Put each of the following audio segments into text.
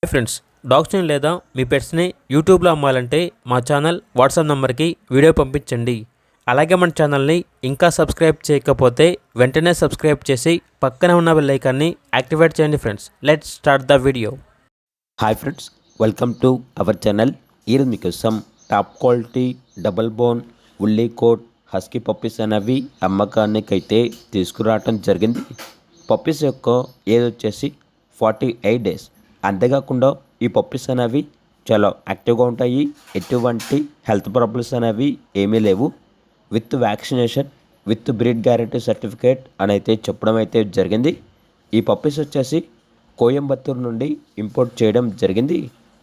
Hi friends, డాగ్స్ని లేదా మీ పెట్స్ని యూట్యూబ్లో అమ్మాలంటే మా ఛానల్ వాట్సాప్ నెంబర్కి వీడియో పంపించండి. అలాగే మన ఛానల్ని ఇంకా సబ్స్క్రైబ్ చేయకపోతే వెంటనే సబ్స్క్రైబ్ చేసి పక్కనే ఉన్న బెల్ ఐకాన్ని యాక్టివేట్ చేయండి. Friends, let's start the video. Hi friends, welcome to our channel. ఈరోజు మీకోసం top quality double bone woolly coat husky puppies అనేవి అమ్మకానికైతే తీసుకురావటం జరిగింది. పప్పీస్ యొక్క ఏజ్ వచ్చేసి 48 డేస్. అంతేకాకుండా ఈ పప్పీస్ అనేవి చాలా యాక్టివ్గా ఉంటాయి. ఎటువంటి హెల్త్ ప్రాబ్లమ్స్ అనేవి ఏమీ లేవు. With vaccination with breed guarantee certificate అని అయితే చెప్పడం అయితే జరిగింది. ఈ పప్పీస్ వచ్చేసి కోయంబత్తూరు నుండి ఇంపోర్ట్ చేయడం జరిగింది.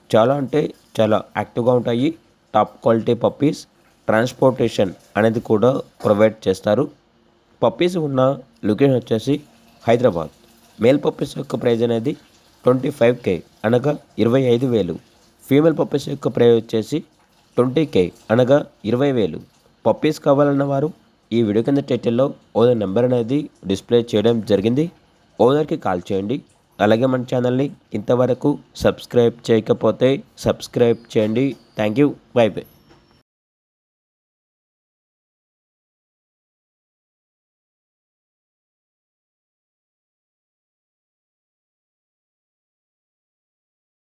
చాలా అంటే చాలా యాక్టివ్గా ఉంటాయి. Top quality puppies. ట్రాన్స్పోర్టేషన్ అనేది కూడా ప్రొవైడ్ చేస్తారు. పప్పీస్ ఉన్న లొకేషన్ వచ్చేసి హైదరాబాద్. మేల్ పప్పీస్ యొక్క ప్రైజ్ అనేది 25K అనగా 25,000. ఫీమేల్ పప్పీస్ యొక్క ప్రైజ్ వచ్చేసి 20K అనగా 20,000. పప్పీస్ కావాలన్న వారు ఈ వీడియో కింద టైటిల్లో ఓనర్ నెంబర్ అనేది డిస్ప్లే చేయడం జరిగింది. ఓనర్కి కాల్ చేయండి. అలాగే మన ఛానల్ని ఇంతవరకు సబ్స్క్రైబ్ చేయకపోతే సబ్స్క్రైబ్ చేయండి. Thank you. By by.